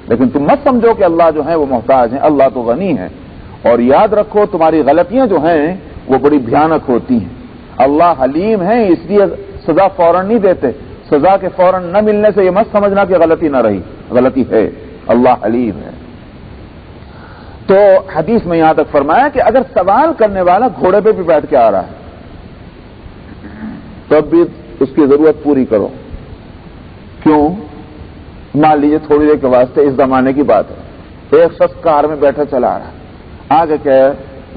لیکن تم مت سمجھو کہ اللہ جو ہے وہ محتاج ہیں، اللہ تو غنی ہے. اور یاد رکھو تمہاری غلطیاں جو ہیں وہ بڑی بھیانک ہوتی ہیں. اللہ حلیم ہے، اس لیے سزا فوراً نہیں دیتے. سزا کے فوراً نہ ملنے سے یہ مت سمجھنا کہ غلطی نہ رہی، غلطی ہے. اللہ حلیم ہے. تو حدیث میں یہاں تک فرمایا کہ اگر سوال کرنے والا گھوڑے پہ بھی بیٹھ کے آ رہا ہے تب بھی اس کی ضرورت پوری کرو. کیوں؟ مان لیجیے تھوڑی دیر کے واسطے، اس زمانے کی بات ہے، ایک شخص کار میں بیٹھا چلا آ رہا ہے، آگے کہ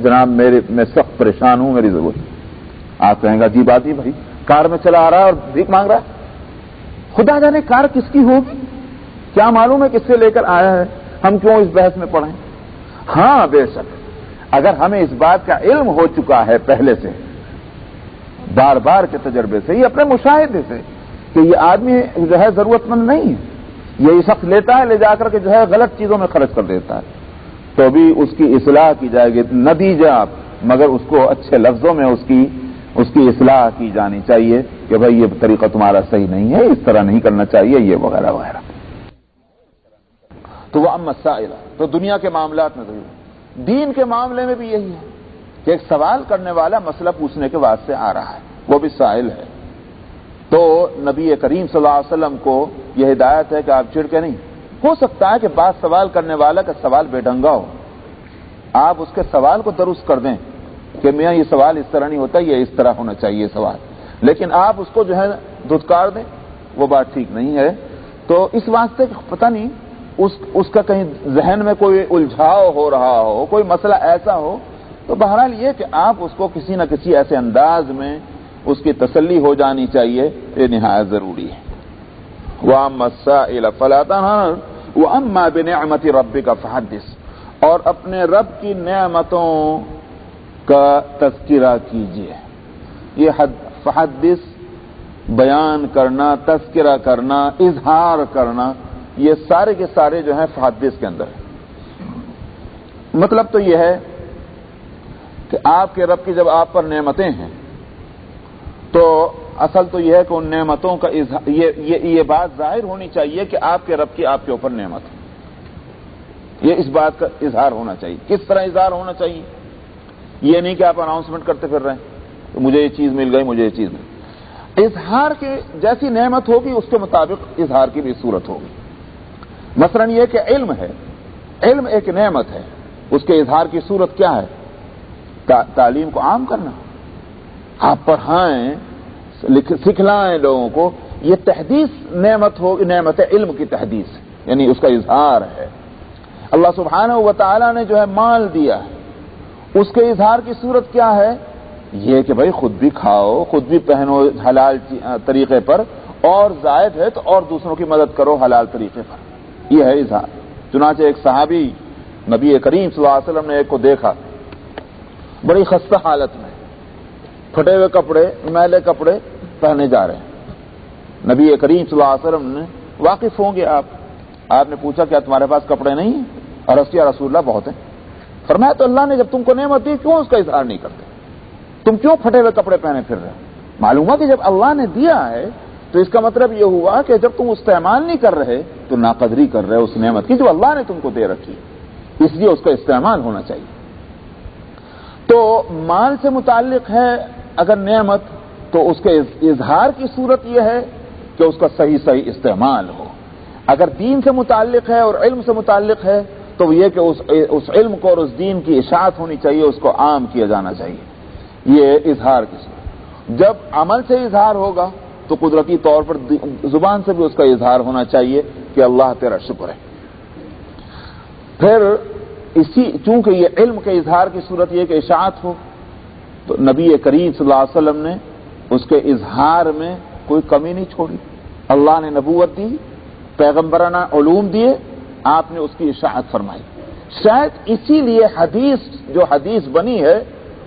جناب میں سخت پریشان ہوں، میری ضرورت. آپ کہیں گا جی بات ہی بھائی، کار میں چلا آ رہا ہے اور بھیک مانگ رہا ہے. خدا جانے کار کس کی ہوگی، کیا معلوم ہے کس سے لے کر آیا ہے، ہم کیوں اس بحث میں پڑیں. ہاں بے شک اگر ہمیں اس بات کا علم ہو چکا ہے پہلے سے، بار بار کے تجربے سے، یہ اپنے مشاہدے سے، کہ یہ آدمی جو ہے ضرورت مند نہیں ہے، یہ شخص لیتا ہے لے جا کر کے جو ہے غلط چیزوں میں خرچ کر دیتا ہے، تو بھی اس کی اصلاح کی جائے گی. نہ دیجیے آپ، مگر اس کو اچھے لفظوں میں اس کی اصلاح کی جانی چاہیے کہ بھائی یہ طریقہ تمہارا صحیح نہیں ہے، اس طرح نہیں کرنا چاہیے، یہ وغیرہ وغیرہ. تو وہ اما السائل، تو دنیا کے معاملات میں ضرور، دین کے معاملے میں بھی یہی ہے کہ ایک سوال کرنے والا مسئلہ پوچھنے کے واسطے آ رہا ہے، وہ بھی سائل ہے. تو نبی کریم صلی اللہ علیہ وسلم کو یہ ہدایت ہے کہ آپ چڑ کے نہیں. ہو سکتا ہے کہ بعض سوال کرنے والا کا سوال بے ڈھنگا ہو، آپ اس کے سوال کو درست کر دیں کہ میاں یہ سوال اس طرح نہیں ہوتا، یہ اس طرح ہونا چاہیے سوال، لیکن آپ اس کو جو ہے دھتکار دیں، وہ بات ٹھیک نہیں ہے. تو اس واسطے پتہ نہیں اس کا کہیں ذہن میں کوئی الجھاؤ ہو رہا ہو، کوئی مسئلہ ایسا ہو، تو بہرحال یہ کہ آپ اس کو کسی نہ کسی ایسے انداز میں اس کی تسلی ہو جانی چاہیے، یہ نہایت ضروری ہے. وَأَمَّا السَّائِلَ فَلَا تَنْهَرْ وَأَمَّا بِنِعْمَةِ رَبِّكَ فَحَدِّثْ، اور اپنے رب کی نعمتوں کا تذکرہ کیجیے. یہ فحدث بیان کرنا، تذکرہ کرنا، اظہار کرنا، یہ سارے کے سارے جو ہیں فحدث کے اندر ہے. مطلب تو یہ ہے کہ آپ کے رب کی جب آپ پر نعمتیں ہیں تو اصل تو یہ ہے کہ ان نعمتوں کا یہ بات ظاہر ہونی چاہیے کہ آپ کے رب کی آپ کے اوپر نعمت ہے. یہ اس بات کا اظہار ہونا چاہیے. کس طرح اظہار ہونا چاہیے؟ یہ نہیں کہ آپ اناؤنسمنٹ کرتے پھر رہے ہیں تو مجھے یہ چیز مل گئی، مجھے یہ چیز مل گئی. اظہار کی جیسی نعمت ہوگی اس کے مطابق اظہار کی بھی صورت ہوگی. مثلا یہ کہ علم ہے، علم ایک نعمت ہے، اس کے اظہار کی صورت کیا ہے؟ تعلیم کو عام کرنا، آپ پڑھائیں، سکھلائیں لوگوں کو. یہ تحدیث نعمت ہو، نعمت علم کی تحدیث، یعنی اس کا اظہار ہے. اللہ سبحانہ و تعالی نے جو ہے مال دیا ہے، اس کے اظہار کی صورت کیا ہے؟ یہ کہ بھائی خود بھی کھاؤ، خود بھی پہنو حلال طریقے پر، اور زائد ہے تو اور دوسروں کی مدد کرو حلال طریقے پر. یہ ہے اظہار. چنانچہ ایک صحابی نبی کریم صلی اللہ علیہ وسلم نے ایک کو دیکھا بڑی خستہ حالت میں، پھٹے ہوئے کپڑے، میلے کپڑے پہنے جا رہے ہیں. نبی کریم صلی اللہ علیہ وسلم نے، واقف ہوں گے آپ نے پوچھا کیا تمہارے پاس کپڑے نہیں ہیں؟ اور یا رسول اللہ بہت ہیں. فرمایا تو اللہ نے جب تم کو نعمت دی کیوں اس کا اظہار نہیں کرتے؟ تم کیوں پھٹے ہوئے کپڑے پہنے پھر رہے؟ معلوم ہوا کہ جب اللہ نے دیا ہے تو اس کا مطلب یہ ہوا کہ جب تم استعمال نہیں کر رہے تو ناقدری کر رہے اس نعمت کی جو اللہ نے تم کو دے رکھی، اس لیے اس کا استعمال ہونا چاہیے. تو مال سے متعلق ہے اگر نعمت تو اس کے اظہار کی صورت یہ ہے کہ اس کا صحیح استعمال ہو. اگر دین سے متعلق ہے اور علم سے متعلق ہے تو یہ کہ اس علم کو اور اس دین کی اشاعت ہونی چاہیے، اس کو عام کیا جانا چاہیے. یہ اظہار کی صورت. جب عمل سے اظہار ہوگا تو قدرتی طور پر زبان سے بھی اس کا اظہار ہونا چاہیے کہ اللہ تیرا شکر ہے. پھر چونکہ یہ علم کے اظہار کی صورت یہ کہ اشاعت ہو تو نبی کریم صلی اللہ علیہ وسلم نے اس کے اظہار میں کوئی کمی نہیں چھوڑی. اللہ نے نبوت دی، پیغمبرانہ علوم دیے، آپ نے اس کی اشاعت فرمائی. شاید اسی لیے حدیث بنی ہے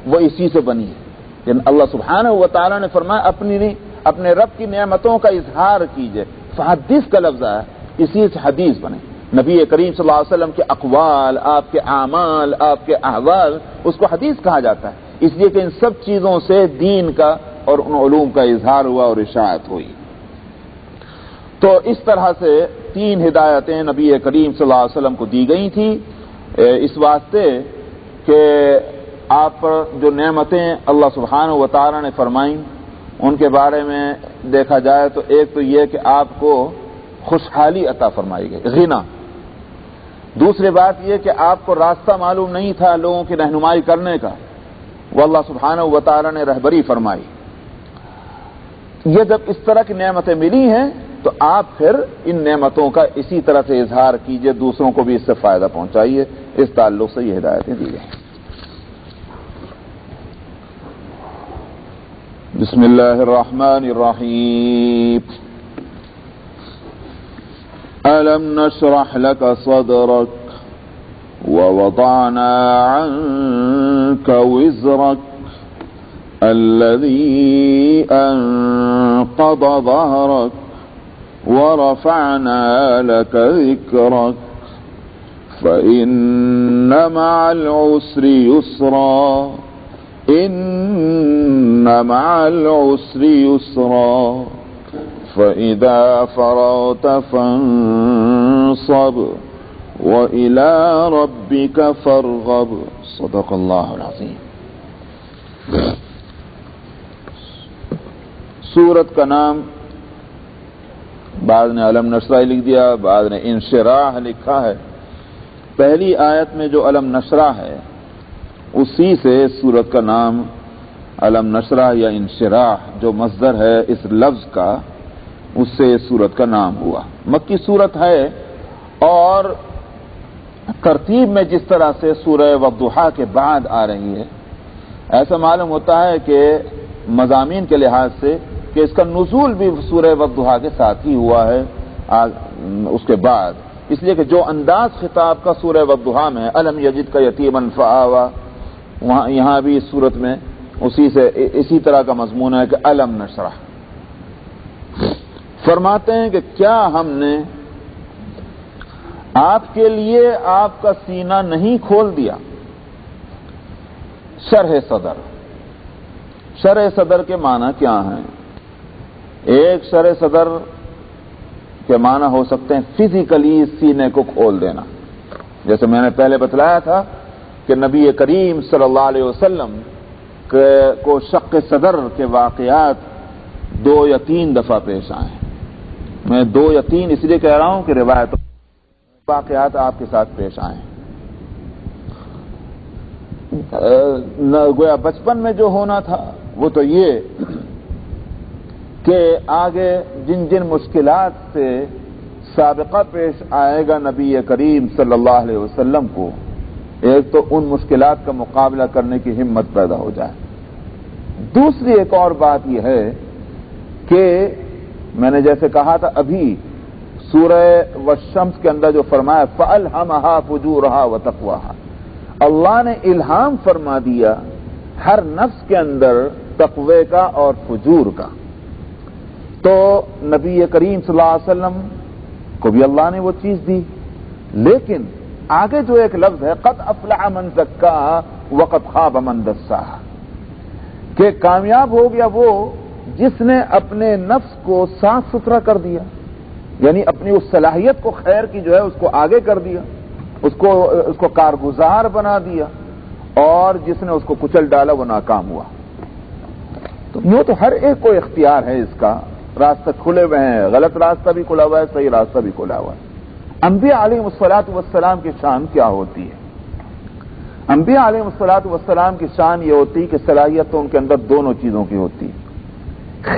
وہ اسی سے بنی ہے. یعنی اللہ سبحانہ و تعالی نے فرمایا اپنے رب کی نعمتوں کا اظہار کیجئے. فحدث کا لفظ ہے، اسی سے حدیث بنے. نبی کریم صلی اللہ علیہ وسلم کے اقوال، آپ کے اعمال، آپ کے احوال، اس کو حدیث کہا جاتا ہے. اس لیے کہ ان سب چیزوں سے دین کا اور ان علوم کا اظہار ہوا اور اشاعت ہوئی. تو اس طرح سے 3 ہدایتیں نبی کریم صلی اللہ علیہ وسلم کو دی گئی تھی اس واسطے کہ آپ پر جو نعمتیں اللہ سبحانہ و تعالی نے فرمائیں ان کے بارے میں دیکھا جائے تو ایک تو یہ کہ آپ کو خوشحالی عطا فرمائی گئی، غنا۔ دوسری بات یہ کہ آپ کو راستہ معلوم نہیں تھا لوگوں کی رہنمائی کرنے کا، وہ اللہ سبحانہ و تعالی نے رہبری فرمائی۔ یہ جب اس طرح کی نعمتیں ملی ہیں تو آپ پھر ان نعمتوں کا اسی طرح سے اظہار کیجئے، دوسروں کو بھی اس سے فائدہ پہنچائیے۔ اس تعلق سے یہ ہدایتیں دی گئی۔ بسم اللہ الرحمن الرحیم۔ ألم نشرح لك صدرك ووضعنا عنك وزرك الذي أنقض ظهرك ورفعنا لك ذكرك فإن مع العسر يسرا إن مع العسر يسرا فإذا فرغت فانصب وإلى ربك فارغب صدق اللہ العظیم۔ سورت کا نام بعض نے علم نشرح لکھ دیا، بعض نے انشراح لکھا ہے۔ پہلی آیت میں جو علم نشرح ہے اسی سے سورت کا نام علم نشرح یا انشراح جو مصدر ہے اس لفظ کا، اس سے سورت کا نام ہوا۔ مکی سورت ہے اور ترتیب میں جس طرح سے سورہ والضحیٰ کے بعد آ رہی ہے ایسا معلوم ہوتا ہے کہ مضامین کے لحاظ سے کہ اس کا نزول بھی سورہ والضحیٰ کے ساتھ ہی ہوا ہے اس کے بعد، اس لیے کہ جو انداز خطاب کا سورہ والضحیٰ میں ہے الم یجد کا یتیما فآویٰ، وہاں یہاں بھی اس صورت میں اسی طرح کا مضمون ہے کہ الم نشرح۔ فرماتے ہیں کہ کیا ہم نے آپ کے لیے آپ کا سینہ نہیں کھول دیا؟ شرح صدر، شرح صدر کے معنی کیا ہیں؟ ایک شرح صدر کے معنی ہو سکتے ہیں فزیکلی سینے کو کھول دینا، جیسے میں نے پہلے بتلایا تھا کہ نبی کریم صلی اللہ علیہ وسلم کو شق صدر کے واقعات 2 یا 3 دفعہ پیش آئے۔ میں 2 یا 3 اس لیے کہہ رہا ہوں کہ روایت واقعات آپ کے ساتھ پیش آئے۔ گویا بچپن میں جو ہونا تھا وہ تو یہ کہ آگے جن جن مشکلات سے سابقہ پیش آئے گا نبی کریم صلی اللہ علیہ وسلم کو، ایک تو ان مشکلات کا مقابلہ کرنے کی ہمت پیدا ہو جائے۔ دوسری ایک اور بات یہ ہے کہ میں نے جیسے کہا تھا ابھی سورہ والشمس کے اندر جو فرمایا فَأَلْهَمَهَا فُجُورَهَا وَتَقْوَاهَا، اللہ نے الہام فرما دیا ہر نفس کے اندر تقوی کا اور فجور کا۔ تو نبی کریم صلی اللہ علیہ وسلم کو بھی اللہ نے وہ چیز دی، لیکن آگے جو ایک لفظ ہے قد افلح من زکاہا وقد خاب من دساہا، کہ کامیاب ہو گیا وہ جس نے اپنے نفس کو صاف ستھرا کر دیا، یعنی اپنی اس صلاحیت کو خیر کی جو ہے اس کو آگے کر دیا، اس کو کارگزار بنا دیا، اور جس نے اس کو کچل ڈالا وہ ناکام ہوا۔ تو یوں تو ہر ایک کو اختیار ہے، اس کا راستہ کھلے ہوئے ہیں، غلط راستہ بھی کھلا ہوا ہے، صحیح راستہ بھی کھلا ہوا ہے۔ انبیاء علیہ الصلوۃ والسلام کی شان کیا ہوتی ہے؟ انبیاء علیہ الصلوۃ والسلام کی شان یہ ہوتی ہے کہ صلاحیت تو ان کے اندر دونوں چیزوں کی ہوتی ہے،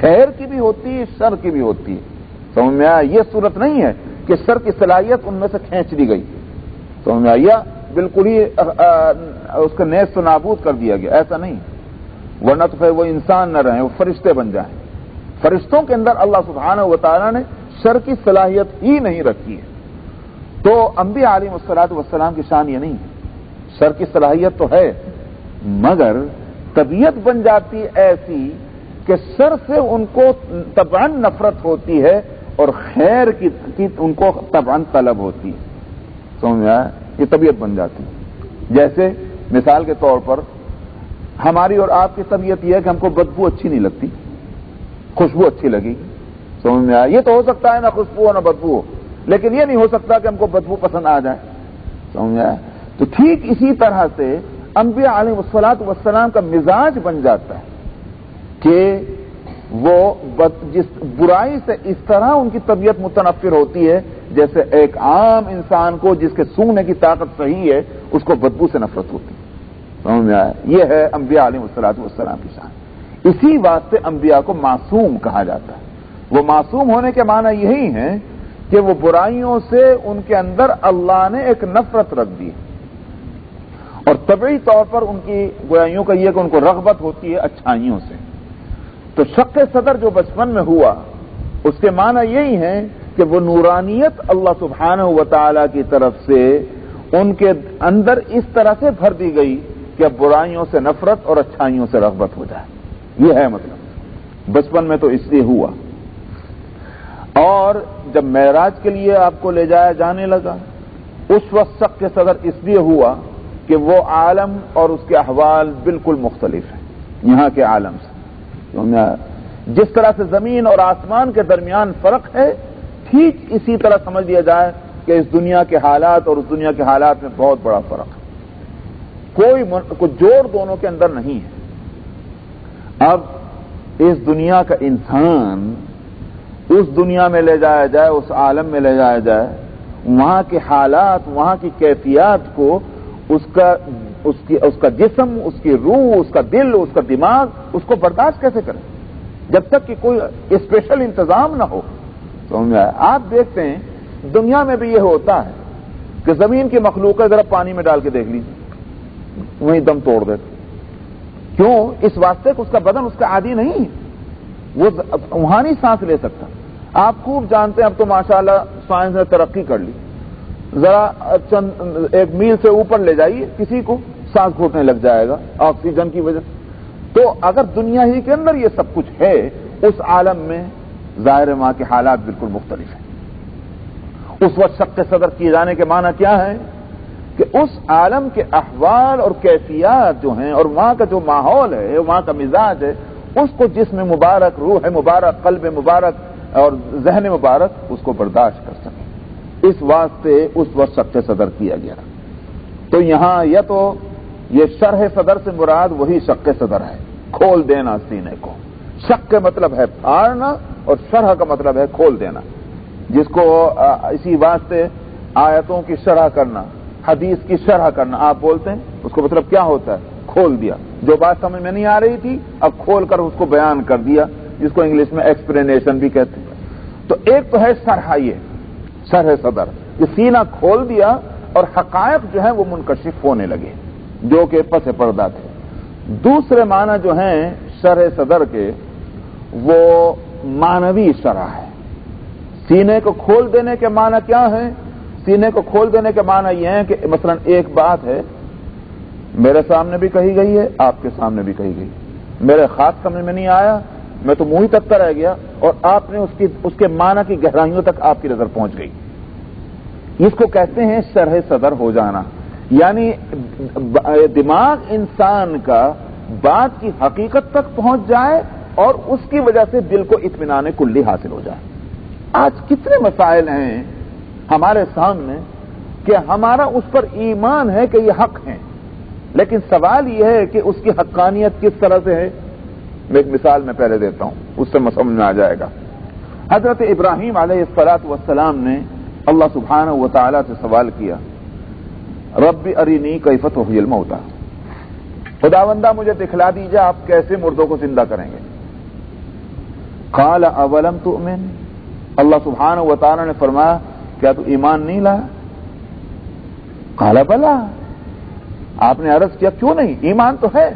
خیر کی بھی ہوتی ہے، شر کی بھی ہوتی ہے۔ سمجھ میں آیا؟ یہ صورت نہیں ہے کہ شر کی صلاحیت ان میں سے کھینچ لی گئی، سمجھ میں آیا؟ بالکل ہی اس کا نیست و نابود کر دیا گیا، ایسا نہیں، ورنہ تو پھر وہ انسان نہ رہیں، وہ فرشتے بن جائیں۔ فرشتوں کے اندر اللہ سبحانہ و تعالیٰ نے شر کی صلاحیت ہی نہیں رکھی ہے۔ تو انبیاء علیہ الصلوۃ والسلام کی شان یہ نہیں ہے، شر کی صلاحیت تو ہے مگر طبیعت بن جاتی ایسی کہ شر سے ان کو طبعاً نفرت ہوتی ہے اور خیر کی ان کو طبعاً طلب ہوتی ہے۔ سمجھ میں آیا؟ یہ طبیعت بن جاتی ہے۔ جیسے مثال کے طور پر ہماری اور آپ کی طبیعت یہ ہے کہ ہم کو بدبو اچھی نہیں لگتی، خوشبو اچھی لگی، سمجھ میں آیا؟ یہ تو ہو سکتا ہے نہ خوشبو ہو نہ بدبو ہو، لیکن یہ نہیں ہو سکتا کہ ہم کو بدبو پسند آ جائے. سمجھا؟ تو ٹھیک اسی طرح سے انبیاء علیہ الصلوۃ والسلام کا مزاج بن جاتا ہے کہ وہ جس برائی سے اس طرح ان کی طبیعت متنفر ہوتی ہے جیسے ایک عام انسان کو جس کے سونگنے کی طاقت صحیح ہے اس کو بدبو سے نفرت ہوتی ہے. سمجھ میں آیا؟ یہ ہے انبیاء علیہ الصلوۃ والسلام کی شان. اسی واسطے انبیاء کو معصوم کہا جاتا ہے. وہ معصوم ہونے کے معنی یہی ہے کہ وہ برائیوں سے ان کے اندر اللہ نے ایک نفرت رکھ دی اور طبعی طور پر ان کی گویاوں کا یہ کہ ان کو رغبت ہوتی ہے اچھائیوں سے. تو شق صدر جو بچپن میں ہوا اس کے معنی یہی ہے کہ وہ نورانیت اللہ سبحانہ و تعالی کی طرف سے ان کے اندر اس طرح سے بھر دی گئی کہ اب برائیوں سے نفرت اور اچھائیوں سے رغبت ہو جائے. یہ ہے مطلب بچپن میں تو اس لیے ہوا. اور جب معراج کے لیے آپ کو لے جایا جانے لگا اس وقت شق صدر اس لیے ہوا کہ وہ عالم اور اس کے احوال بالکل مختلف ہیں یہاں کے عالم سے. جس طرح سے زمین اور آسمان کے درمیان فرق ہے ٹھیک اسی طرح سمجھ لیا جائے کہ اس دنیا کے حالات اور اس دنیا کے حالات میں بہت بڑا فرق ہے. کوئی جوڑ دونوں کے اندر نہیں ہے. اب اس دنیا کا انسان اس دنیا میں لے جایا جائے اس عالم میں لے جایا جائے وہاں کے حالات وہاں کی کیفیات کو اس کا جسم اس کی روح اس کا دل اس کا دماغ اس کو برداشت کیسے کرے جب تک کہ کوئی اسپیشل انتظام نہ ہو. سمجھا؟ آپ دیکھتے ہیں دنیا میں بھی یہ ہوتا ہے کہ زمین کی مخلوق ذرا پانی میں ڈال کے دیکھ لیجیے وہیں دم توڑ دیتے. کیوں؟ اس واسطے کہ اس کا بدن اس کا عادی نہیں ہے وہ وہاں نہیں سانس لے سکتا. آپ خوب جانتے ہیں اب تو ماشاءاللہ سائنس نے ترقی کر لی. ذرا چند ایک میل سے اوپر لے جائیے کسی کو سانس گھوٹنے لگ جائے گا آکسیجن کی وجہ سے. تو اگر دنیا ہی کے اندر یہ سب کچھ ہے اس عالم میں ظاہر وہاں کے حالات بالکل مختلف ہیں. اس وقت شق صدر کیے جانے کے معنی کیا ہے کہ اس عالم کے احوال اور کیفیات جو ہیں اور وہاں کا جو ماحول ہے وہاں کا مزاج ہے اس کو جسم مبارک روح مبارک قلب مبارک اور ذہن مبارک اس کو برداشت کر سکے. اس واسطے اس وقت شق صدر کیا گیا. تو یہاں یا تو یہ شرح صدر سے مراد وہی شق صدر ہے کھول دینا سینے کو. شق کا مطلب ہے پھاڑنا اور شرح کا مطلب ہے کھول دینا جس کو اسی واسطے آیتوں کی شرح کرنا حدیث کی شرح کرنا آپ بولتے ہیں اس کو مطلب کیا ہوتا ہے کھول دیا. جو بات سمجھ میں نہیں آ رہی تھی اب کھول کر اس کو بیان کر دیا جس کو انگلش میں ایکسپلینیشن بھی کہتے ہیں. تو ایک تو ہے شرح شرح صدر یہ سینہ کھول دیا اور حقائق جو ہیں وہ منکشف ہونے لگے جو کہ پس پردہ تھے. دوسرے معنی جو ہیں شرح صدر کے وہ معنوی شرح ہے. سینے کو کھول دینے کے معنی کیا ہے؟ سینے کو کھول دینے کے معنی یہ ہے کہ مثلا ایک بات ہے میرے سامنے بھی کہی گئی ہے آپ کے سامنے بھی کہی گئی میرے خاص سمجھ میں نہیں آیا میں تو منہ ہی تک رہ گیا اور آپ نے اس کے معنی کی گہرائیوں تک آپ کی نظر پہنچ گئی. اس کو کہتے ہیں شرح صدر ہو جانا. یعنی دماغ انسان کا بات کی حقیقت تک پہنچ جائے اور اس کی وجہ سے دل کو اطمینان کلی حاصل ہو جائے. آج کتنے مسائل ہیں ہمارے سامنے کہ ہمارا اس پر ایمان ہے کہ یہ حق ہیں لیکن سوال یہ ہے کہ اس کی حقانیت کس طرح سے ہے. میں ایک مثال میں پہلے دیتا ہوں اس سے سمجھ میں آ جائے گا. حضرت ابراہیم علیہ الصلوۃ والسلام نے اللہ سبحانہ و تعالی سے سوال کیا رب ارینی کیف تحیی الموتى خداوندہ مجھے دکھلا دیجیے آپ کیسے مردوں کو زندہ کریں گے. قال اولم تؤمن اللہ سبحانہ و تعالی نے فرمایا کیا تو ایمان نہیں لایا؟ قال بلا آپ نے عرض کیا کیوں نہیں ایمان تو ہے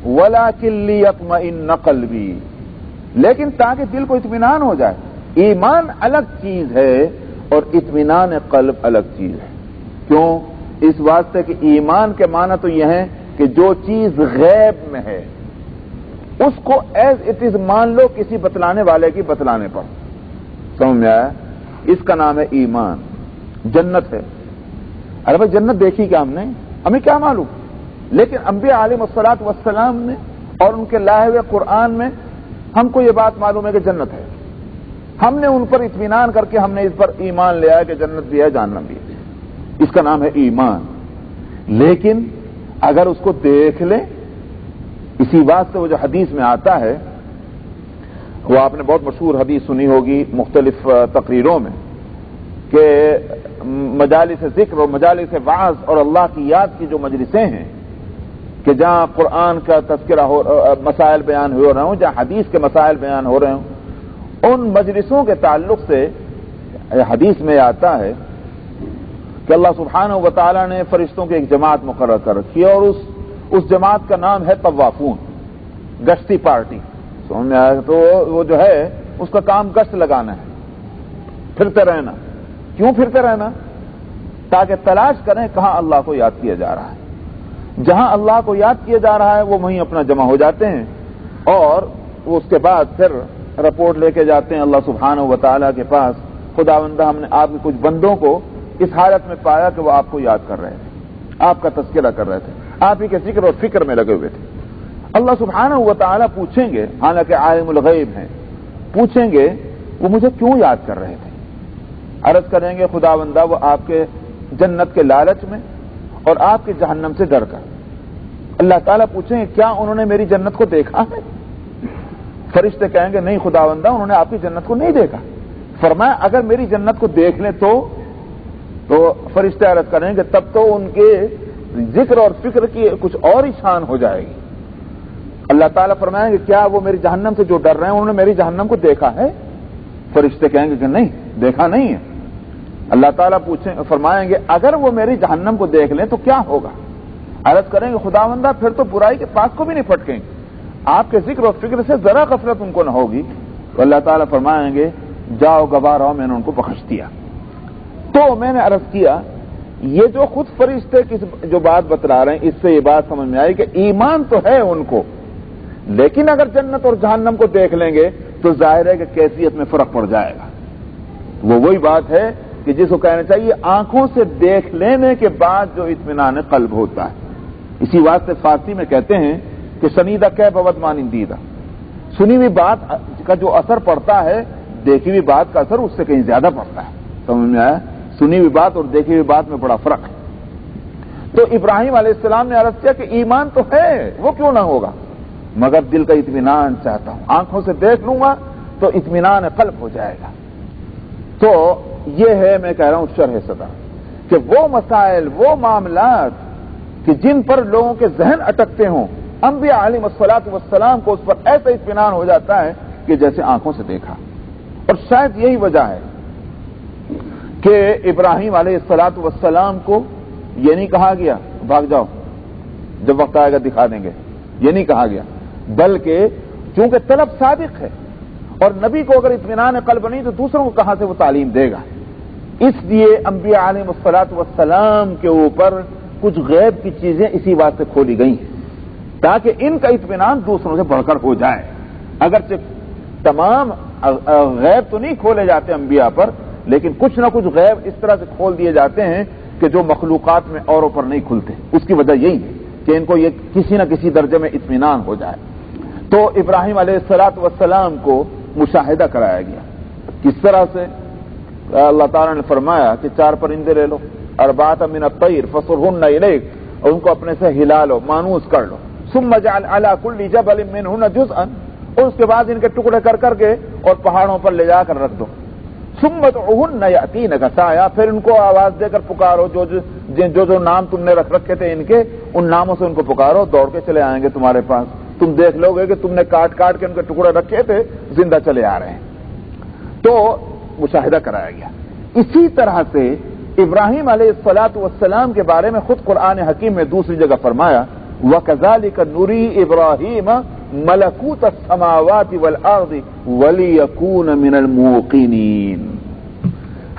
ولکن لیطمئن قلبی لیکن تاکہ دل کو اطمینان ہو جائے. ایمان الگ چیز ہے اور اطمینان قلب الگ چیز ہے. کیوں؟ اس واسطے کہ ایمان کے معنی تو یہ ہے کہ جو چیز غیب میں ہے اس کو ایز اٹ از مان لو کسی بتلانے والے کی بتلانے پر. سمجھ میں آیا؟ اس کا نام ہے ایمان. جنت ہے ارے بھائی جنت دیکھی کیا ہم نے ہمیں کیا معلوم لیکن انبیاء علیہ الصلوۃ والسلام نے اور ان کے لائے ہوئے قرآن میں ہم کو یہ بات معلوم ہے کہ جنت ہے. ہم نے ان پر اطمینان کر کے ہم نے اس پر ایمان لے آیا کہ جنت بھی ہے جہنم بھی ہے، اس کا نام ہے ایمان۔ لیکن اگر اس کو دیکھ لیں، اسی بات سے وہ جو حدیث میں آتا ہے، وہ آپ نے بہت مشہور حدیث سنی ہوگی مختلف تقریروں میں، کہ مجالس ذکر اور مجالس وعظ اور اللہ کی یاد کی جو مجلسیں ہیں، کہ جہاں قرآن کا تذکرہ مسائل بیان ہو رہے ہوں، جہاں حدیث کے مسائل بیان ہو رہے ہوں، ان مجلسوں کے تعلق سے حدیث میں آتا ہے کہ اللہ سبحانہ و تعالی نے فرشتوں کی ایک جماعت مقرر کر رکھی ہے، اور اس جماعت کا نام ہے طوافون، گشتی پارٹی۔ سمجھ میں آیا؟ تو وہ جو ہے اس کا کام گشت لگانا ہے، پھرتے رہنا۔ کیوں پھرتے رہنا؟ تاکہ تلاش کریں کہاں اللہ کو یاد کیا جا رہا ہے۔ جہاں اللہ کو یاد کیا جا رہا ہے وہ وہیں اپنا جمع ہو جاتے ہیں، اور اس کے بعد پھر رپورٹ لے کے جاتے ہیں اللہ سبحانہ و تعالیٰ کے پاس، خداوندہ ہم نے آپ کے کچھ بندوں کو اس حالت میں پایا کہ وہ آپ کو یاد کر رہے تھے، آپ کا تذکرہ کر رہے تھے، آپ ہی کے ذکر اور فکر میں لگے ہوئے تھے۔ اللہ سبحانہ و تعالیٰ پوچھیں گے، حالانکہ عالم الغیب ہیں، پوچھیں گے وہ مجھے کیوں یاد کر رہے تھے؟ عرض کریں گے خداوندہ وہ آپ کے جنت کے لالچ میں اور آپ کے جہنم سے ڈر کر۔ اللہ تعالیٰ پوچھیں گے کیا انہوں نے میری جنت کو دیکھا ہے؟ فرشتے کہیں گے نہیں خداوندہ انہوں نے آپ کی جنت کو نہیں دیکھا۔ فرمایا اگر میری جنت کو دیکھ لیں تو فرشتے عرض کریں گے تب تو ان کے ذکر اور فکر کی کچھ اور ہی شان ہو جائے گی۔ اللہ تعالیٰ فرمائیں گے کیا وہ میری جہنم سے جو ڈر رہے ہیں انہوں نے میری جہنم کو دیکھا ہے؟ فرشتے کہیں گے کہ نہیں، دیکھا نہیں ہے۔ اللہ تعالیٰ فرمائیں گے اگر وہ میری جہنم کو دیکھ لیں تو کیا ہوگا؟ عرض کریں گے خداوندہ پھر تو برائی کے پاس کو بھی نہیں پھٹکیں گے، آپ کے ذکر اور فکر سے ذرا غفلت ان کو نہ ہوگی۔ تو اللہ تعالیٰ فرمائیں گے جاؤ گوار رہو، میں نے ان کو بخش دیا۔ تو میں نے عرض کیا یہ جو خود فرشتے جو بات بتلا رہے ہیں اس سے یہ بات سمجھ میں آئی کہ ایمان تو ہے ان کو، لیکن اگر جنت اور جہنم کو دیکھ لیں گے تو ظاہر ہے کہ کیفیت میں فرق پڑ جائے گا۔ وہ وہی بات ہے کہ جس کو کہنا چاہیے آنکھوں سے دیکھ لینے کے بعد جو اطمینان قلب ہوتا ہے۔ اسی واسطے فارسی میں کہتے ہیں کہ شنیدہ کہ بود مانندیدہ، سنی ہوئی بات کا جو اثر پڑتا ہے دیکھی ہوئی بات کا اثر اس سے کہیں زیادہ پڑتا ہے۔ سمجھ میں آیا؟ سنی ہوئی بات اور دیکھی ہوئی بات میں بڑا فرق ہے۔ تو ابراہیم علیہ السلام نے عرض کیا کہ ایمان تو ہے، وہ کیوں نہ ہوگا، مگر دل کا اطمینان چاہتا ہوں، آنکھوں سے دیکھ لوں گا تو اطمینان قلب ہو جائے گا۔ تو یہ ہے میں کہہ رہا ہوں شرح صدر کہ وہ مسائل، وہ معاملات کہ جن پر لوگوں کے ذہن اٹکتے ہوں، انبیاء علیہ الصلوۃ والسلام کو اس پر ایسا اطمینان ہو جاتا ہے کہ جیسے آنکھوں سے دیکھا۔ اور شاید یہی وجہ ہے کہ ابراہیم علیہ الصلوۃ والسلام کو یہ نہیں کہا گیا بھاگ جاؤ جب وقت آئے گا دکھا دیں گے، یہ نہیں کہا گیا، بلکہ چونکہ طلب صادق ہے اور نبی کو اگر اطمینان قلب نہیں تو دوسروں کو کہاں سے وہ تعلیم دے گا، اس لیے انبیاء علیہ الصلوۃ والسلام کے اوپر کچھ غیب کی چیزیں اسی واسطے کھولی گئی ہیں تاکہ ان کا اطمینان دوسروں سے بڑھ کر ہو جائے۔ اگرچہ تمام غیب تو نہیں کھولے جاتے انبیاء پر، لیکن کچھ نہ کچھ غیب اس طرح سے کھول دیے جاتے ہیں کہ جو مخلوقات میں اوروں پر نہیں کھلتے۔ اس کی وجہ یہی ہے کہ ان کو یہ کسی نہ کسی درجے میں اطمینان ہو جائے۔ تو ابراہیم علیہ الصلوۃ والسلام کو مشاہدہ کرایا گیا۔ کس طرح سے؟ اللہ تعالیٰ نے فرمایا کہ 4 پرندے لے لو، اربعۃ من الطیر فصرہن الیک، اور ان کو اپنے سے ہلا لو، مانوس کر لو، ثم اجعل علی کل جبل منہن جزءا، اور اس کے بعد ان کے ٹکڑے کر کر کے اور پہاڑوں پر لے جا کر رکھ دو، ثم ادعوہن یأتینک سعیا، پھر ان کو آواز دے کر پکارو، جو نام تم نے رکھ رکھے تھے ان کے، ان ناموں سے ان کو پکارو، دوڑ کے چلے آئیں گے تمہارے پاس۔ تم دیکھ لو گے کہ تم نے کاٹ کاٹ کے ان کے ٹکڑے رکھے تھے، زندہ چلے آ رہے ہیں۔ تو مشاہدہ کرایا گیا۔ اسی طرح سے ابراہیم علیہ الصلوۃ والسلام کے بارے میں خود قرآن حکیم میں دوسری جگہ فرمایا وَكَذَلِكَ نُرِي إِبْرَاهِيمَ مَلَكُوتَ السَّمَاوَاتِ وَالْأَرْضِ وَلِيَكُونَ مِنَ الْمُوقِنِينَ،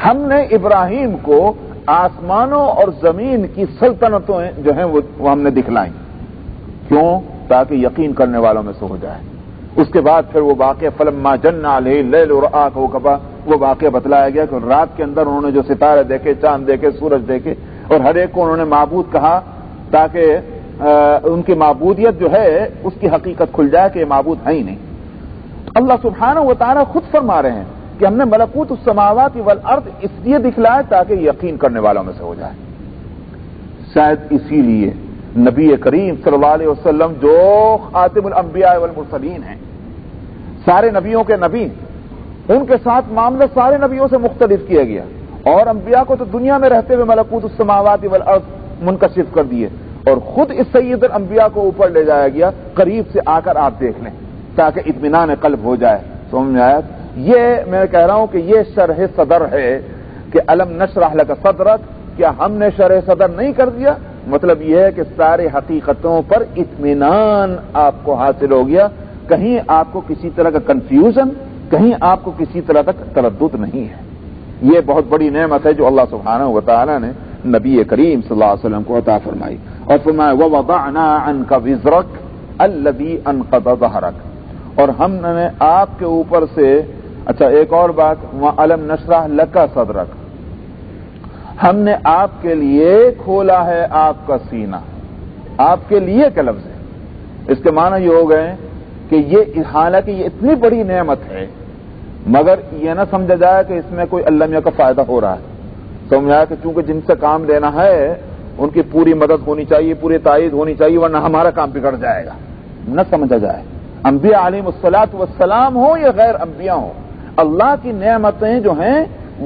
ہم نے ابراہیم کو آسمانوں اور زمین کی سلطنتیں جو ہیں وہ ہم نے دکھلائیں۔ کیوں؟ تاکہ یقین کرنے والوں میں سے ہو جائے۔ اس کے بعد پھر وہ واقعہ فلما جن علیہ اللیل رآ کوكبا، وہ واقعہ بتلایا گیا کہ رات کے اندر انہوں نے جو ستارے دیکھے، چاند دیکھے، سورج دیکھے، اور ہر ایک کو انہوں نے معبود کہا تاکہ ان کی معبودیت جو ہے اس کی حقیقت کھل جائے کہ یہ معبود ہے ہی نہیں۔ اللہ سبحانہ و تعالیٰ خود فرما رہے ہیں کہ ہم نے ملکوت السماوات والارض اس لیے دکھلایا تاکہ یقین کرنے والوں میں سے ہو جائے. شاید اسی لیے نبی کریم صلی اللہ علیہ وسلم جو خاتم الانبیاء والمرسلین ہیں، سارے نبیوں کے نبی، ان کے ساتھ معاملہ سارے نبیوں سے مختلف کیا گیا، اور انبیاء کو تو دنیا میں رہتے ہوئے ملکوت السماوات والارض منکشف کر دیے، اور خود اس سید الانبیاء کو اوپر لے جایا گیا. قریب سے آ کر آپ دیکھ لیں تاکہ اطمینان قلب ہو جائے. سمجھ میں آیا؟ یہ میں کہہ رہا ہوں کہ یہ شرح صدر ہے کہ الم نشرح لک صدرک. کیا ہم نے شرح صدر نہیں کر دیا؟ مطلب یہ ہے کہ سارے حقیقتوں پر اطمینان آپ کو حاصل ہو گیا، کہیں آپ کو کسی طرح کا کنفیوژن، کہیں آپ کو کسی طرح کا تردد نہیں ہے. یہ بہت بڑی نعمت ہے جو اللہ سبحانہ و تعالی نے نبی کریم صلی اللہ علیہ وسلم کو عطا فرمائی. اور فرمایا وَوَضَعْنَا عَنْكَ وِزْرَكَ الَّذِي أَنْقَضَ ظَهْرَكَ. اور ہم نے آپ کے اوپر سے، اچھا ایک اور بات، وَأَلَمْ نَشْرَحْ لَكَ صَدْرَكَ، ہم نے آپ کے لیے کھولا ہے آپ کا سینہ. آپ کے لیے کا لفظ ہے، اس کے معنی یہ ہو گئے کہ یہ حالانکہ یہ اتنی بڑی نعمت ہے، مگر یہ نہ سمجھا جائے کہ اس میں کوئی اللہ میاں کا فائدہ ہو رہا ہے. سمجھا کہ چونکہ جن سے کام لینا ہے ان کی پوری مدد ہونی چاہیے، پوری تائید ہونی چاہیے، ورنہ ہمارا کام بگڑ جائے گا. نہ سمجھا جائے انبیاء علیہ الصلاۃ والسلام ہو یا غیر انبیاء ہو، اللہ کی نعمتیں جو ہیں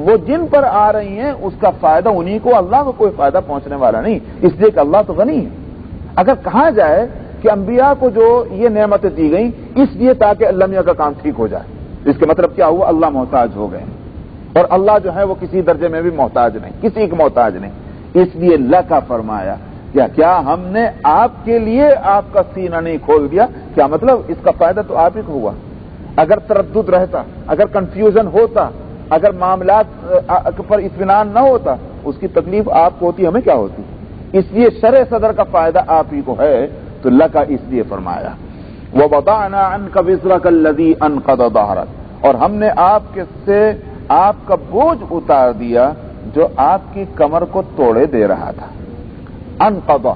وہ جن پر آ رہی ہیں اس کا فائدہ انہی کو، اللہ کو کوئی فائدہ پہنچنے والا نہیں، اس لیے کہ اللہ تو غنی ہے. اگر کہا جائے کہ انبیاء کو جو یہ نعمتیں دی گئیں اس لیے تاکہ اللہ میاں کا کام ٹھیک ہو جائے، اس کے مطلب کیا ہوا؟ اللہ محتاج ہو گئے، اور اللہ جو ہے وہ کسی درجے میں بھی محتاج نہیں، کسی کو محتاج نہیں. اس لیے اللہ کا فرمایا کیا ہم نے آپ کے لیے آپ کا سینہ نہیں کھول دیا؟ کیا مطلب اس کا فائدہ تو آپ ہی کو ہوا. اگر تردد رہتا، اگر کنفیوژن ہوتا، اگر معاملات پر اطمینان نہ ہوتا، اس کی تکلیف آپ کو ہوتی، ہمیں کیا ہوتی. اس لیے شرع صدر کا فائدہ آپ ہی کو ہے، تو اللہ کا اس لیے فرمایا وَوَضَعْنَا عَنْكَ وِزْرَكَ الَّذِي أَنْقَضَ ظَهْرَكَ. اور ہم نے آپ کے سے آپ کا بوجھ اتار دیا جو آپ کی کمر کو توڑے دے رہا تھا. انقض،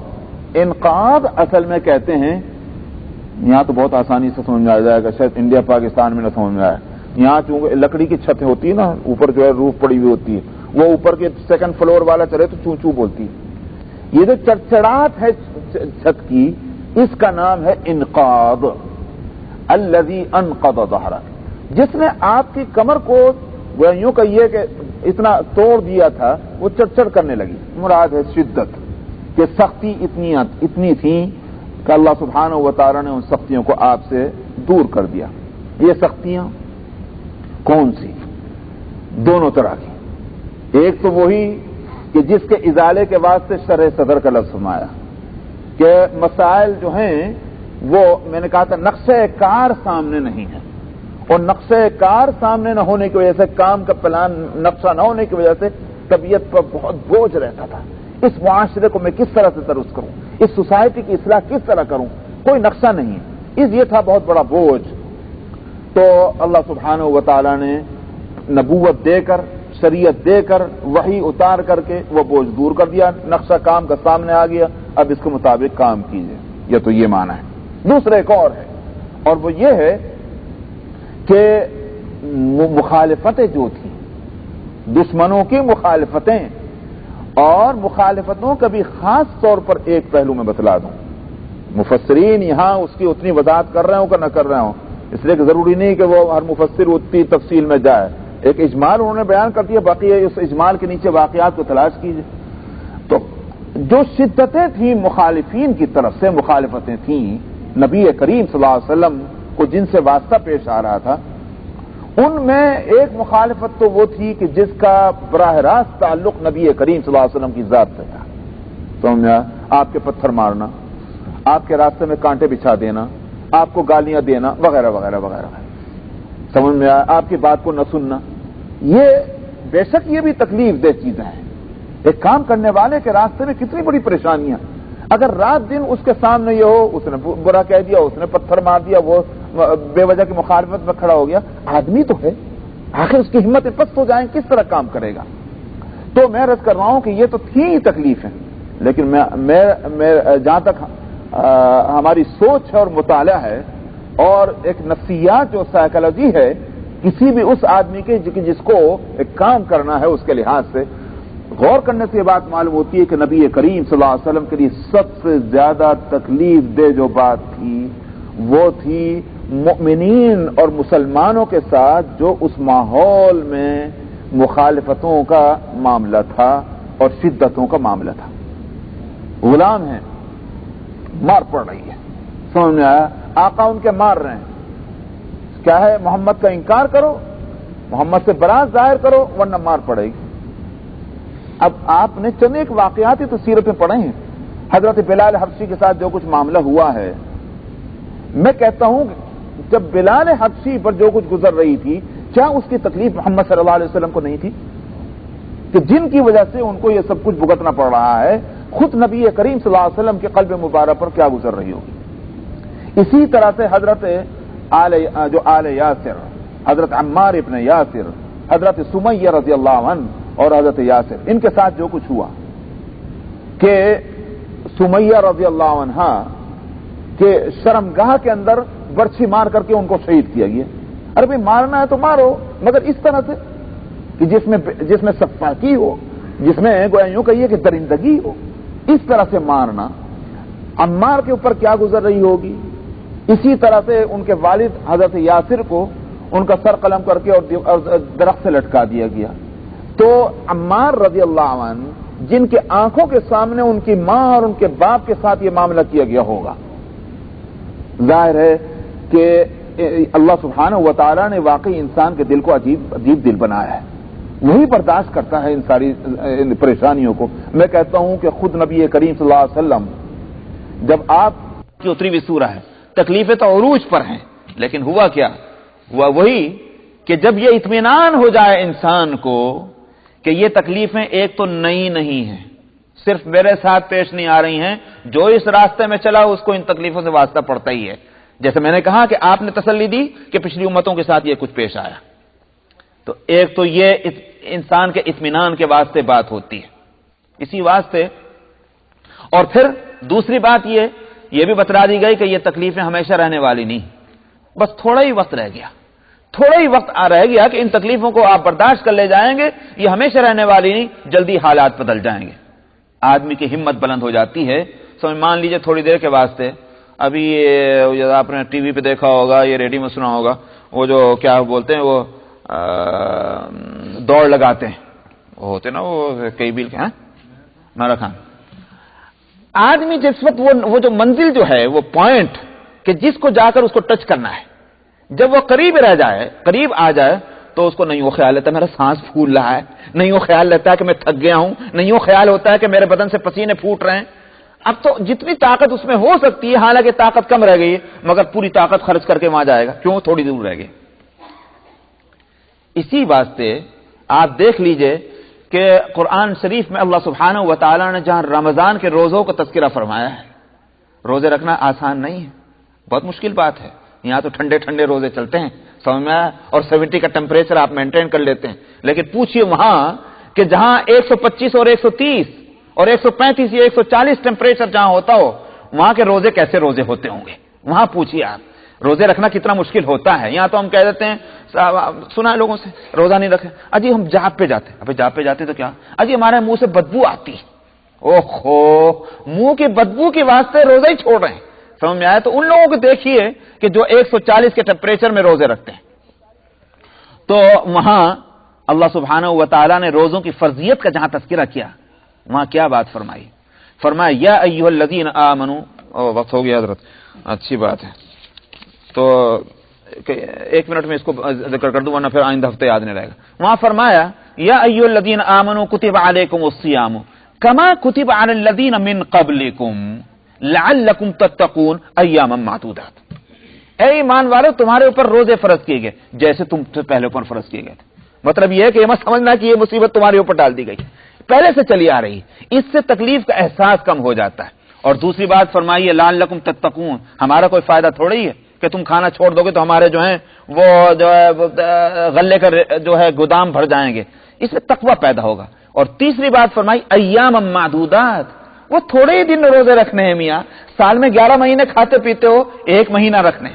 انقاذ اصل میں کہتے ہیں، یہاں تو بہت آسانی سے سمجھ میں آ جائے گا، شاید انڈیا پاکستان میں نہ سمجھ میں آئے. یہاں چونکہ لکڑی کی چھت ہوتی ہے نا، اوپر جو ہے روف پڑی ہوئی ہوتی ہے، وہ اوپر کے سیکنڈ فلور والا چلے تو چوں چوں بولتی ہے. یہ جو چڑچڑاہٹ ہے چھت کی، اس کا نام ہے انقاذ. الذی انقض ظہرک، جس نے آپ کی کمر کو یوں کہیے کہ اتنا توڑ دیا تھا، وہ چڑچڑ کرنے لگی. مراد ہے شدت، کہ سختی اتنی تھی کہ اللہ سبحانہ و تعالی نے ان سختیوں کو آپ سے دور کر دیا. یہ سختیاں کون سی؟ دونوں طرح کی. ایک تو وہی کہ جس کے ازالے کے واسطے شرح صدر کا لفظ فرمایا کہ مسائل جو ہیں وہ میں نے کہا تھا نقشہ کار سامنے نہیں ہے، اور نقشہ کار سامنے نہ ہونے کی وجہ سے، کام کا پلان نقشہ نہ ہونے کی وجہ سے طبیعت پر بہت بوجھ رہتا تھا. اس معاشرے کو میں کس طرح سے درست کروں، اس سوسائٹی کی اصلاح کس طرح کروں، کوئی نقشہ نہیں ہے. اس یہ تھا بہت بڑا بوجھ. تو اللہ سبحانہ و تعالی نے نبوت دے کر، شریعت دے کر، وحی اتار کر کے وہ بوجھ دور کر دیا. نقشہ کام کا سامنے آ گیا، اب اس کے مطابق کام کیجیے. یہ تو یہ معنی ہے. دوسرا ایک اور ہے، اور وہ یہ ہے کہ مخالفتیں جو تھیں، دشمنوں کی مخالفتیں، اور مخالفتوں کا بھی خاص طور پر ایک پہلو میں بتلا دوں. مفسرین یہاں اس کی اتنی وضاحت کر رہے ہوں کہ نہ کر رہے ہوں، اس لیے کہ ضروری نہیں کہ وہ ہر مفسر اتنی تفصیل میں جائے. ایک اجمال انہوں نے بیان کر دیا، باقی اس اجمال کے نیچے واقعات کو تلاش کیجیے. تو جو شدتیں تھیں مخالفین کی طرف سے، مخالفتیں تھیں نبی کریم صلی اللہ علیہ وسلم کو جن سے واسطہ پیش آ رہا تھا، ان میں ایک مخالفت تو وہ تھی کہ جس کا براہ راست تعلق نبی کریم صلی اللہ علیہ وسلم کی ذات سے تھا. سمجھا؟ آپ کے پتھر مارنا، آپ کے راستے میں کانٹے بچھا دینا، آپ کو گالیاں دینا، وغیرہ وغیرہ وغیرہ. سمجھ میں آیا؟ آپ کی بات کو نہ سننا. یہ بے شک یہ بھی تکلیف دہ چیزیں ہیں. ایک کام کرنے والے کے راستے میں کتنی بڑی پریشانیاں. اگر رات دن اس کے سامنے یہ ہو، اس نے برا کہہ دیا، اس نے پتھر مار دیا، وہ بے وجہ کی مخالفت میں کھڑا ہو گیا. آدمی تو ہے، آخر اس کی ہمتیں پست ہو جائیں، کس طرح کام کرے گا. تو میں عرض کر رہا ہوں کہ یہ تو تھی ہی تکلیف ہے، لیکن میں جہاں تک ہماری سوچ ہے اور مطالعہ ہے، اور ایک نفسیات جو سائیکالوجی ہے، کسی بھی اس آدمی کے جس کو ایک کام کرنا ہے اس کے لحاظ سے غور کرنے سے یہ بات معلوم ہوتی ہے کہ نبی کریم صلی اللہ علیہ وسلم کے لیے سب سے زیادہ تکلیف دہ جو بات تھی وہ تھی مؤمنین اور مسلمانوں کے ساتھ جو اس ماحول میں مخالفتوں کا معاملہ تھا اور شدتوں کا معاملہ تھا. غلام ہیں، مار پڑ رہی ہے، سمجھ میں آیا؟ آقا ان کے مار رہے ہیں، کیا ہے؟ محمد کا انکار کرو، محمد سے براءت ظاہر کرو ورنہ مار پڑے گی. اب آپ نے چند ایک واقعات ہی تو سیرت میں پڑھے ہیں. حضرت بلال حبشی کے ساتھ جو کچھ معاملہ ہوا ہے، میں کہتا ہوں جب بلال حبشی پر جو کچھ گزر رہی تھی، کیا اس کی تکلیف محمد صلی اللہ علیہ وسلم کو نہیں تھی؟ کہ جن کی وجہ سے ان کو یہ سب کچھ بھگتنا پڑ رہا ہے، خود نبی کریم صلی اللہ علیہ وسلم کے قلب مبارک پر کیا گزر رہی ہوگی. اسی طرح سے حضرت آل یاسر، حضرت عمار ابن یاسر، حضرت سمیہ رضی اللہ عنہ اور حضرت یاسر، ان کے ساتھ جو کچھ ہوا کہ سمیہ رضی اللہ عنہ کہ شرمگاہ کے اندر برچھی مار کر کے ان کو شہید کیا گیا. ارے بھائی مارنا ہے تو مارو، مگر اس طرح سے کہ جس میں سفاکی ہو، جس میں گویا یوں کہیے کہ درندگی ہو، اس طرح سے مارنا. عمار کے اوپر کیا گزر رہی ہوگی. اسی طرح سے ان کے والد حضرت یاسر کو ان کا سر قلم کر کے اور درخت سے لٹکا دیا گیا. تو عمار رضی اللہ عنہ جن کے آنکھوں کے سامنے ان کی ماں اور ان کے باپ کے ساتھ یہ معاملہ کیا گیا ہوگا، ظاہر ہے کہ اللہ سبحانہ و تعالیٰ نے واقعی انسان کے دل کو عجیب دل بنایا ہے، وہی برداشت کرتا ہے ان ساری پریشانیوں کو. میں کہتا ہوں کہ خود نبی کریم صلی اللہ علیہ وسلم جب آپ کی اتری ہوئی سورہ ہے، تکلیفیں تو عروج پر ہیں، لیکن ہوا کیا؟ ہوا وہی کہ جب یہ اطمینان ہو جائے انسان کو کہ یہ تکلیفیں ایک تو نئی نہیں ہیں، صرف میرے ساتھ پیش نہیں آ رہی ہیں، جو اس راستے میں چلا اس کو ان تکلیفوں سے واسطہ پڑتا ہی ہے. جیسے میں نے کہا کہ آپ نے تسلی دی کہ پچھلی امتوں کے ساتھ یہ کچھ پیش آیا، تو ایک تو یہ انسان کے اطمینان کے واسطے بات ہوتی ہے، اسی واسطے. اور پھر دوسری بات یہ بھی بتلا دی گئی کہ یہ تکلیفیں ہمیشہ رہنے والی نہیں، بس تھوڑا ہی وقت رہ گیا، تھوڑا ہی وقت رہ گیا کہ ان تکلیفوں کو آپ برداشت کر لے جائیں گے، یہ ہمیشہ رہنے والی نہیں، جلدی حالات بدل جائیں گے. آدمی کی ہمت بلند ہو جاتی ہے. مان لیجئے تھوڑی دیر کے واسطے، ابھی آپ نے ٹی وی پہ دیکھا ہوگا، یہ ریڈیو میں سنا ہوگا، وہ جو کیا بولتے ہیں، وہ دوڑ لگاتے ہیں، وہ ہوتے نا وہ کئی بیل کے میراتھن. آدمی جس وقت وہ جو منزل جو ہے، وہ پوائنٹ کہ جس کو جا کر اس کو ٹچ کرنا ہے، جب وہ قریب رہ جائے، قریب آ جائے، تو اس کو نہیں وہ خیال لیتا میرا سانس پھول رہا ہے، نہیں وہ خیال لیتا ہے کہ میں تھک گیا ہوں، نہیں وہ خیال ہوتا ہے کہ میرے بدن سے پسینے پھوٹ رہے ہیں. اب تو جتنی طاقت اس میں ہو سکتی ہے، حالانکہ طاقت کم رہ گئی ہے، مگر پوری طاقت خرچ کر کے وہاں جائے گا. کیوں؟ تھوڑی دور رہ گئی. اسی واسطے آپ دیکھ لیجئے کہ قرآن شریف میں اللہ سبحانہ و تعالیٰ نے جہاں رمضان کے روزوں کا تذکرہ فرمایا ہے، روزے رکھنا آسان نہیں ہے، بہت مشکل بات ہے. یہاں تو ٹھنڈے ٹھنڈے روزے چلتے ہیں، سمجھ میں آیا، اور 70 کا ٹیمپریچر آپ مینٹین کر لیتے ہیں. لیکن پوچھئے وہاں کہ جہاں 125 اور 130 اور 135 یا 140 ٹیمپریچر جہاں ہوتا ہو، وہاں کے روزے کیسے روزے ہوتے ہوں گے؟ وہاں پوچھئے آپ روزے رکھنا کتنا مشکل ہوتا ہے. یہاں تو ہم کہہ دیتے ہیں، سنا ہے لوگوں سے روزہ نہیں رکھے، اجی ہم جاب پہ جاتے. ابھی جاب پہ جاتے تو کیا؟ اجی ہمارے منہ سے بدبو آتی. اوہو، منہ کی بدبو کے واسطے روزہ ہی چھوڑ رہے ہیں. سمجھ میں آیا؟ تو ان لوگوں کو دیکھیے کہ جو 140 کے ٹیمپریچر میں روزے رکھتے ہیں. تو وہاں اللہ سبحانہ و تعالیٰ نے روزوں کی فرضیت کا جہاں تذکرہ کیا، وہاں کیا بات فرمائی؟ فرمایا یا ایھا الذین آمنوا. وقت ہو گیا حضرت، اچھی بات ہے. تو 1 منٹ میں اس کو ذکر کر دوں ورنہ پھر آئندہ ہفتے یاد نہیں رہے گا. وہاں فرمایا یا ایھا الذین آمنوا کتب علیکم الصیام کما کتب علی الذین من قبلکم لعلکم تتقون ایاما معدودات. اے ایمان والو، تمہارے اوپر روزے فرض کیے گئے جیسے تم سے پہلے اوپر فرض کیے گئے تھے. مطلب یہ ہے کہ یہ مت سمجھنا کہ یہ مصیبت تمہارے اوپر ڈال دی گئی، پہلے سے چلی آ رہی. اس سے تکلیف کا احساس کم ہو جاتا ہے. اور دوسری بات فرمائیے لعلکم تتقون، ہمارا کوئی فائدہ تھوڑی ہے کہ تم کھانا چھوڑ دو گے تو ہمارے جو ہیں وہ جو ہے غلے کا جو ہے گودام بھر جائیں گے. اس سے تقوی پیدا ہوگا. اور تیسری بات فرمائی ایام معدودات، وہ تھوڑے ہی دن روزے رکھنے ہیں میاں. سال میں 11 مہینے کھاتے پیتے ہو، 1 مہینہ رکھنے.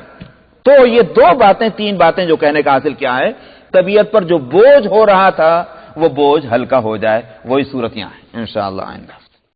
تو یہ دو باتیں تین باتیں جو کہنے کا حاصل کیا ہے، طبیعت پر جو بوجھ ہو رہا تھا وہ بوجھ ہلکا ہو جائے، وہی صورت یہاں ہے انشاءاللہ آئندہ.